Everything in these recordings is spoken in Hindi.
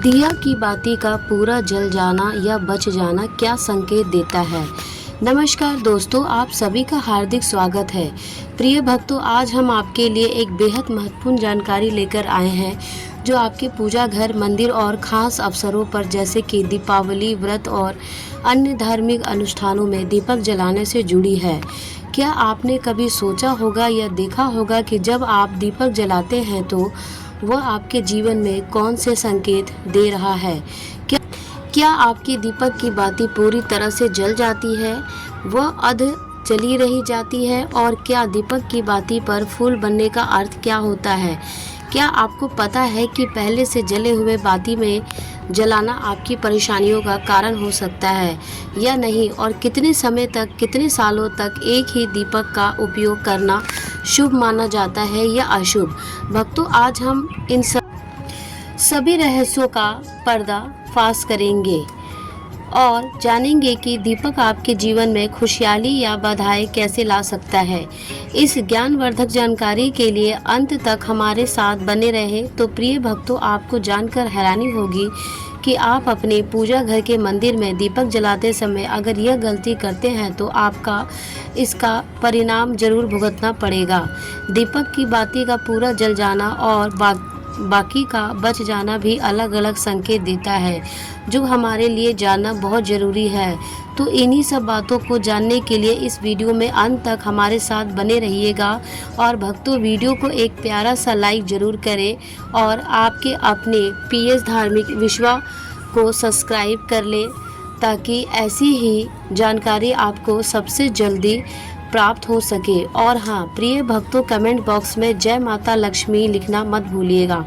दिया की बाती का पूरा जल जाना या बच जाना क्या संकेत देता है। नमस्कार दोस्तों, आप सभी का हार्दिक स्वागत है। प्रिय भक्तों, आज हम आपके लिए एक बेहद महत्वपूर्ण जानकारी लेकर आए हैं जो आपके पूजा घर, मंदिर और खास अवसरों पर जैसे कि दीपावली, व्रत और अन्य धार्मिक अनुष्ठानों में दीपक जलाने से जुड़ी है। क्या आपने कभी सोचा होगा या देखा होगा कि जब आप दीपक जलाते हैं तो वह आपके जीवन में कौन से संकेत दे रहा है? क्या आपकी दीपक की बाती पूरी तरह से जल जाती है, वह अध जली रही जाती है? और क्या दीपक की बाती पर फूल बनने का अर्थ क्या होता है? क्या आपको पता है कि पहले से जले हुए बाती में जलाना आपकी परेशानियों का कारण हो सकता है या नहीं? और कितने समय तक, कितने सालों तक एक ही दीपक का उपयोग करना शुभ माना जाता है या अशुभ? भक्तों, आज हम इन सभी रहस्यों का पर्दाफाश करेंगे और जानेंगे कि दीपक आपके जीवन में खुशहाली या बाधाएं कैसे ला सकता है। इस ज्ञानवर्धक जानकारी के लिए अंत तक हमारे साथ बने रहे। तो प्रिय भक्तों, आपको जानकर हैरानी होगी कि आप अपने पूजा घर के मंदिर में दीपक जलाते समय अगर यह गलती करते हैं तो आपका इसका परिणाम जरूर भुगतना पड़ेगा। दीपक की बाती का पूरा जल जाना और बाकी का बच जाना भी अलग अलग संकेत देता है जो हमारे लिए जानना बहुत ज़रूरी है। तो इन्हीं सब बातों को जानने के लिए इस वीडियो में अंत तक हमारे साथ बने रहिएगा। और भक्तों, वीडियो को एक प्यारा सा लाइक ज़रूर करें और आपके अपने पीएस धार्मिक विश्वा को सब्सक्राइब कर लें ताकि ऐसी ही जानकारी आपको सबसे जल्दी प्राप्त हो सके। और हाँ प्रिय भक्तों, कमेंट बॉक्स में जय माता लक्ष्मी लिखना मत भूलिएगा।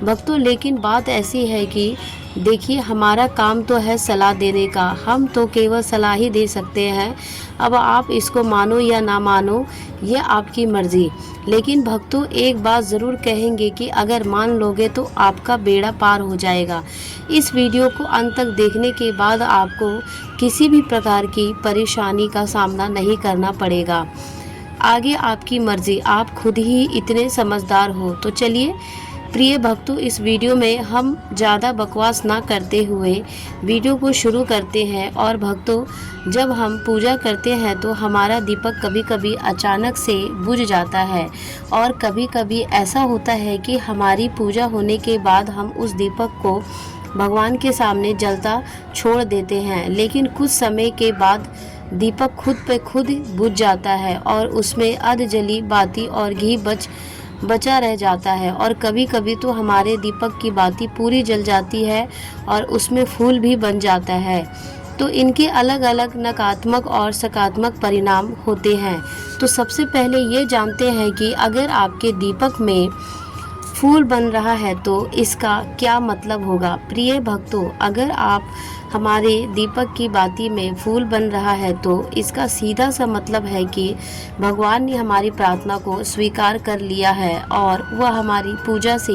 भक्तों, लेकिन बात ऐसी है कि देखिए, हमारा काम तो है सलाह देने का, हम तो केवल सलाह ही दे सकते हैं। अब आप इसको मानो या ना मानो, ये आपकी मर्जी। लेकिन भक्तों, एक बात ज़रूर कहेंगे कि अगर मान लोगे तो आपका बेड़ा पार हो जाएगा। इस वीडियो को अंत तक देखने के बाद आपको किसी भी प्रकार की परेशानी का सामना नहीं करना पड़ेगा। आगे आपकी मर्जी, आप खुद ही इतने समझदार हो। तो चलिए प्रिय भक्तों, इस वीडियो में हम ज़्यादा बकवास ना करते हुए वीडियो को शुरू करते हैं। और भक्तों, जब हम पूजा करते हैं तो हमारा दीपक कभी कभी अचानक से बुझ जाता है और कभी कभी ऐसा होता है कि हमारी पूजा होने के बाद हम उस दीपक को भगवान के सामने जलता छोड़ देते हैं। लेकिन कुछ समय के बाद दीपक खुद पे खुद बुझ जाता है और उसमें अध जली बाती और घी बचा रह जाता है। और कभी कभी तो हमारे दीपक की बाती पूरी जल जाती है और उसमें फूल भी बन जाता है। तो इनके अलग अलग नकारात्मक और सकारात्मक परिणाम होते हैं। तो सबसे पहले ये जानते हैं कि अगर आपके दीपक में फूल बन रहा है तो इसका क्या मतलब होगा। प्रिय भक्तों, अगर आप हमारे दीपक की बाती में फूल बन रहा है तो इसका सीधा सा मतलब है कि भगवान ने हमारी प्रार्थना को स्वीकार कर लिया है और वह हमारी पूजा से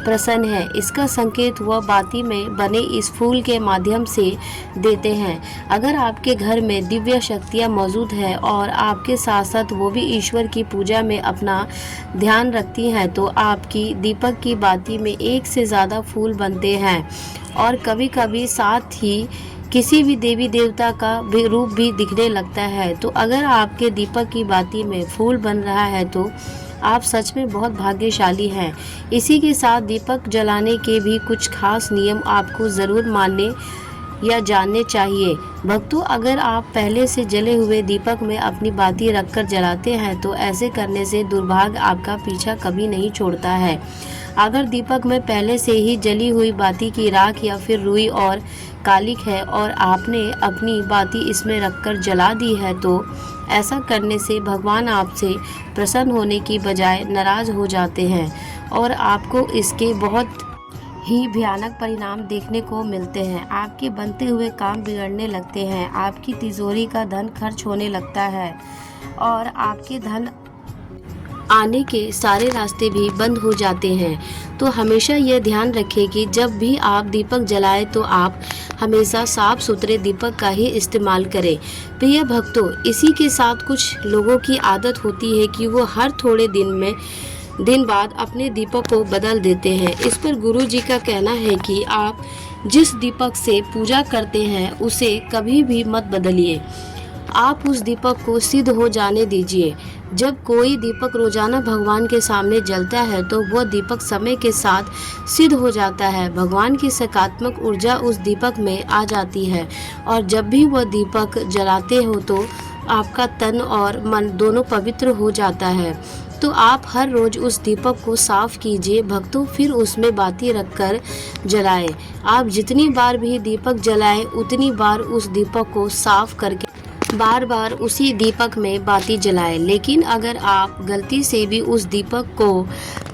प्रसन्न है। इसका संकेत वह बाती में बने इस फूल के माध्यम से देते हैं। अगर आपके घर में दिव्य शक्तियाँ मौजूद है और आपके साथ साथ वो भी ईश्वर की पूजा में अपना ध्यान रखती हैं तो आपकी दीपक की बाती में एक से ज़्यादा फूल बनते हैं। और कभी कभी साथ ही किसी भी देवी देवता का भी रूप भी दिखने लगता है। तो अगर आपके दीपक की बाती में फूल बन रहा है तो आप सच में बहुत भाग्यशाली हैं। इसी के साथ दीपक जलाने के भी कुछ खास नियम आपको ज़रूर मानने या जानने चाहिए। भक्तों, अगर आप पहले से जले हुए दीपक में अपनी बाती रखकर जलाते हैं तो ऐसे करने से दुर्भाग्य आपका पीछा कभी नहीं छोड़ता है। अगर दीपक में पहले से ही जली हुई बाती की राख या फिर रुई और कालिक है और आपने अपनी बाती इसमें रखकर जला दी है तो ऐसा करने से भगवान आपसे प्रसन्न होने की बजाय नाराज हो जाते हैं और आपको इसके बहुत ही भयानक परिणाम देखने को मिलते हैं। आपके बनते हुए काम बिगड़ने लगते हैं, आपकी तिजोरी का धन खर्च होने लगता है और आपके धन आने के सारे रास्ते भी बंद हो जाते हैं। तो हमेशा यह ध्यान रखें कि जब भी आप दीपक जलाएं तो आप हमेशा साफ सुथरे दीपक का ही इस्तेमाल करें। प्रिय भक्तों, इसी के साथ कुछ लोगों की आदत होती है कि वो हर थोड़े दिन में दिन बाद अपने दीपक को बदल देते हैं। इस पर गुरु जी का कहना है कि आप जिस दीपक से पूजा करते हैं उसे कभी भी मत बदलिए। आप उस दीपक को सिद्ध हो जाने दीजिए। जब कोई दीपक रोजाना भगवान के सामने जलता है तो वह दीपक समय के साथ सिद्ध हो जाता है। भगवान की सकारात्मक ऊर्जा उस दीपक में आ जाती है और जब भी वह दीपक जलाते हो तो आपका तन और मन दोनों पवित्र हो जाता है। तो आप हर रोज उस दीपक को साफ कीजिए भक्तों, फिर उसमें बाती रखकर जलाएं। आप जितनी बार भी दीपक जलाएं उतनी बार उस दीपक को साफ करके बार बार उसी दीपक में बाती जलाएं। लेकिन अगर आप गलती से भी उस दीपक को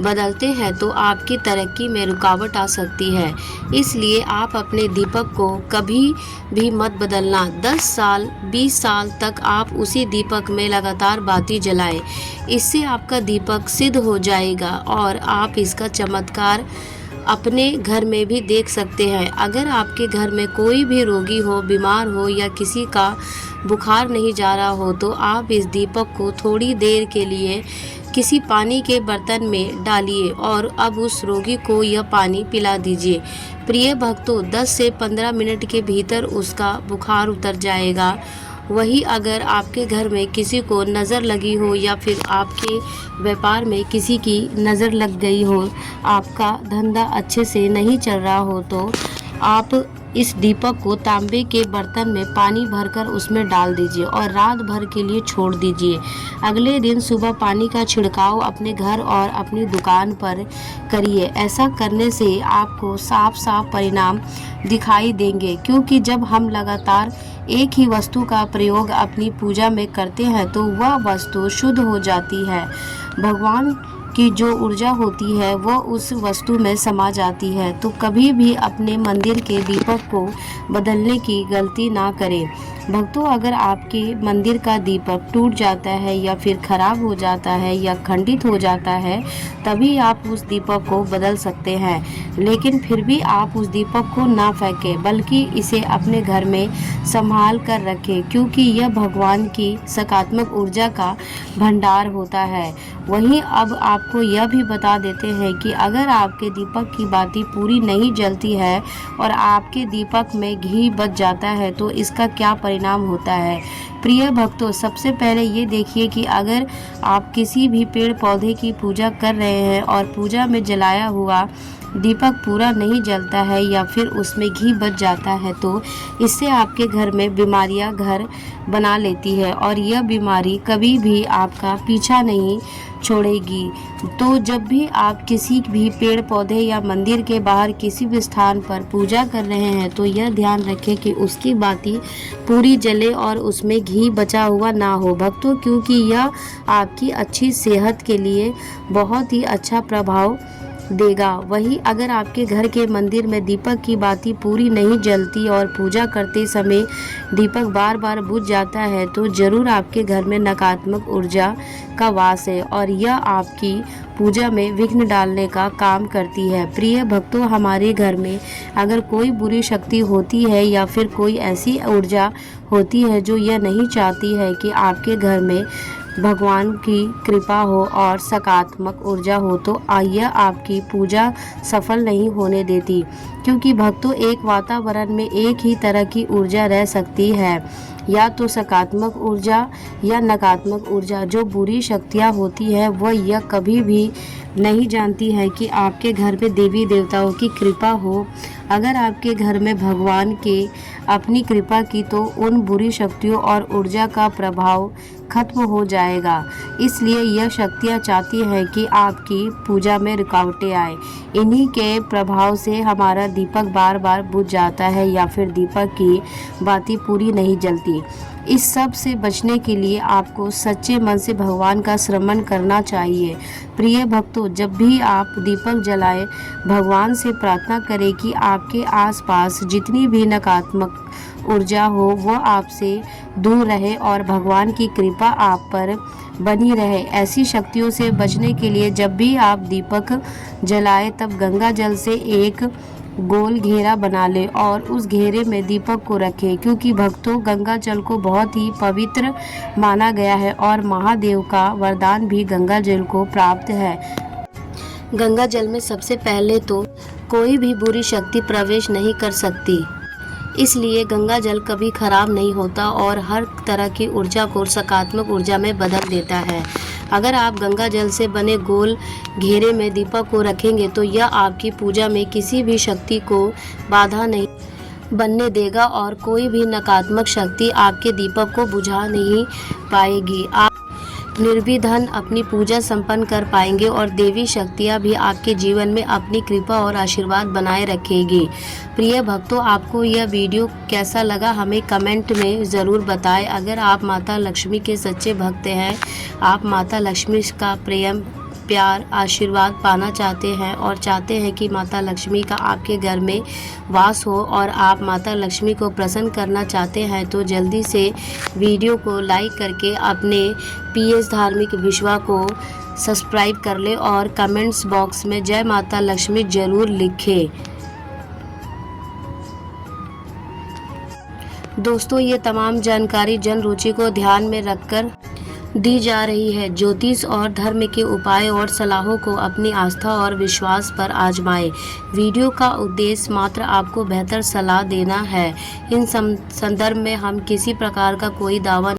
बदलते हैं तो आपकी तरक्की में रुकावट आ सकती है। इसलिए आप अपने दीपक को कभी भी मत बदलना। 10 साल 20 साल तक आप उसी दीपक में लगातार बाती जलाएं। इससे आपका दीपक सिद्ध हो जाएगा और आप इसका चमत्कार अपने घर में भी देख सकते हैं। अगर आपके घर में कोई भी रोगी हो, बीमार हो या किसी का बुखार नहीं जा रहा हो तो आप इस दीपक को थोड़ी देर के लिए किसी पानी के बर्तन में डालिए और अब उस रोगी को यह पानी पिला दीजिए। प्रिय भक्तों, 10 से 15 मिनट के भीतर उसका बुखार उतर जाएगा। वही अगर आपके घर में किसी को नज़र लगी हो या फिर आपके व्यापार में किसी की नज़र लग गई हो, आपका धंधा अच्छे से नहीं चल रहा हो तो आप इस दीपक को तांबे के बर्तन में पानी भरकर उसमें डाल दीजिए और रात भर के लिए छोड़ दीजिए। अगले दिन सुबह पानी का छिड़काव अपने घर और अपनी दुकान पर करिए। ऐसा करने से आपको साफ साफ परिणाम दिखाई देंगे, क्योंकि जब हम लगातार एक ही वस्तु का प्रयोग अपनी पूजा में करते हैं तो वह वस्तु शुद्ध हो जाती है। भगवान की जो ऊर्जा होती है वह उस वस्तु में समा जाती है। तो कभी भी अपने मंदिर के दीपक को बदलने की गलती ना करें। भक्तों, अगर आपके मंदिर का दीपक टूट जाता है या फिर खराब हो जाता है या खंडित हो जाता है तभी आप उस दीपक को बदल सकते हैं। लेकिन फिर भी आप उस दीपक को ना फेंकें, बल्कि इसे अपने घर में संभाल कर रखें, क्योंकि यह भगवान की सकारात्मक ऊर्जा का भंडार होता है। वहीं अब आपको यह भी बता देते हैं कि अगर आपके दीपक की बाती पूरी नहीं जलती है और आपके दीपक में घी बच जाता है तो इसका क्या परिणाम होता है। प्रिय भक्तों, सबसे पहले ये देखिए कि अगर आप किसी भी पेड़ पौधे की पूजा कर रहे हैं और पूजा में जलाया हुआ दीपक पूरा नहीं जलता है या फिर उसमें घी बच जाता है तो इससे आपके घर में बीमारियां घर बना लेती है और यह बीमारी कभी भी आपका पीछा नहीं छोड़ेगी। तो जब भी आप किसी भी पेड़ पौधे या मंदिर के बाहर किसी भी स्थान पर पूजा कर रहे हैं तो यह ध्यान रखें कि उसकी बाती पूरी जले और उसमें घी बचा हुआ ना हो भक्तों, क्योंकि यह आपकी अच्छी सेहत के लिए बहुत ही अच्छा प्रभाव देगा। वही अगर आपके घर के मंदिर में दीपक की बाती पूरी नहीं जलती और पूजा करते समय दीपक बार बार बुझ जाता है तो जरूर आपके घर में नकारात्मक ऊर्जा का वास है और यह आपकी पूजा में विघ्न डालने का काम करती है। प्रिय भक्तों, हमारे घर में अगर कोई बुरी शक्ति होती है या फिर कोई ऐसी ऊर्जा होती है जो यह नहीं चाहती है कि आपके घर में भगवान की कृपा हो और सकारात्मक ऊर्जा हो तो यह आपकी पूजा सफल नहीं होने देती, क्योंकि भक्तों एक वातावरण में एक ही तरह की ऊर्जा रह सकती है, या तो सकारात्मक ऊर्जा या नकारात्मक ऊर्जा। जो बुरी शक्तियाँ होती है वह यह कभी भी नहीं जानती है कि आपके घर में देवी देवताओं की कृपा हो। अगर आपके घर में भगवान के अपनी कृपा की तो उन बुरी शक्तियों और ऊर्जा का प्रभाव खत्म हो जाएगा। इसलिए यह शक्तियाँ चाहती हैं कि आपकी पूजा में रुकावटें आए। इन्हीं के प्रभाव से हमारा दीपक बार बार बुझ जाता है या फिर दीपक की बाती पूरी नहीं जलती। इस सब से बचने के लिए आपको सच्चे मन से भगवान का स्मरण करना चाहिए। प्रिय भक्तों, जब भी आप दीपक जलाएं, भगवान से प्रार्थना करें कि आपके आसपास जितनी भी नकारात्मक ऊर्जा हो वह आपसे दूर रहे और भगवान की कृपा आप पर बनी रहे। ऐसी शक्तियों से बचने के लिए जब भी आप दीपक जलाएं तब गंगा जल से एक गोल घेरा बना ले और उस घेरे में दीपक को रखें, क्योंकि भक्तों गंगा जल को बहुत ही पवित्र माना गया है और महादेव का वरदान भी गंगा जल को प्राप्त है। गंगा जल में सबसे पहले तो कोई भी बुरी शक्ति प्रवेश नहीं कर सकती, इसलिए गंगा जल कभी खराब नहीं होता और हर तरह की ऊर्जा को सकारात्मक ऊर्जा में बदल देता है। अगर आप गंगा जल से बने गोल घेरे में दीपक को रखेंगे तो यह आपकी पूजा में किसी भी शक्ति को बाधा नहीं बनने देगा और कोई भी नकारात्मक शक्ति आपके दीपक को बुझा नहीं पाएगी। आप निर्विघ्न अपनी पूजा संपन्न कर पाएंगे और देवी शक्तियाँ भी आपके जीवन में अपनी कृपा और आशीर्वाद बनाए रखेगी। प्रिय भक्तों, आपको यह वीडियो कैसा लगा हमें कमेंट में ज़रूर बताएं। अगर आप माता लक्ष्मी के सच्चे भक्त हैं, आप माता लक्ष्मी का प्रेम प्यार आशीर्वाद पाना चाहते हैं और चाहते हैं कि माता लक्ष्मी का आपके घर में वास हो और आप माता लक्ष्मी को प्रसन्न करना चाहते हैं, तो जल्दी से वीडियो को लाइक करके अपने पीएस धार्मिक विश्वास को सब्सक्राइब कर ले और कमेंट्स बॉक्स में जय माता लक्ष्मी ज़रूर लिखें। दोस्तों, ये तमाम जानकारी जन रुचि को ध्यान में रखकर दी जा रही है। ज्योतिष और धर्म के उपाय और सलाहों को अपनी आस्था और विश्वास पर आजमाएं। वीडियो का उद्देश्य मात्र आपको बेहतर सलाह देना है। इन संदर्भ में हम किसी प्रकार का कोई दावा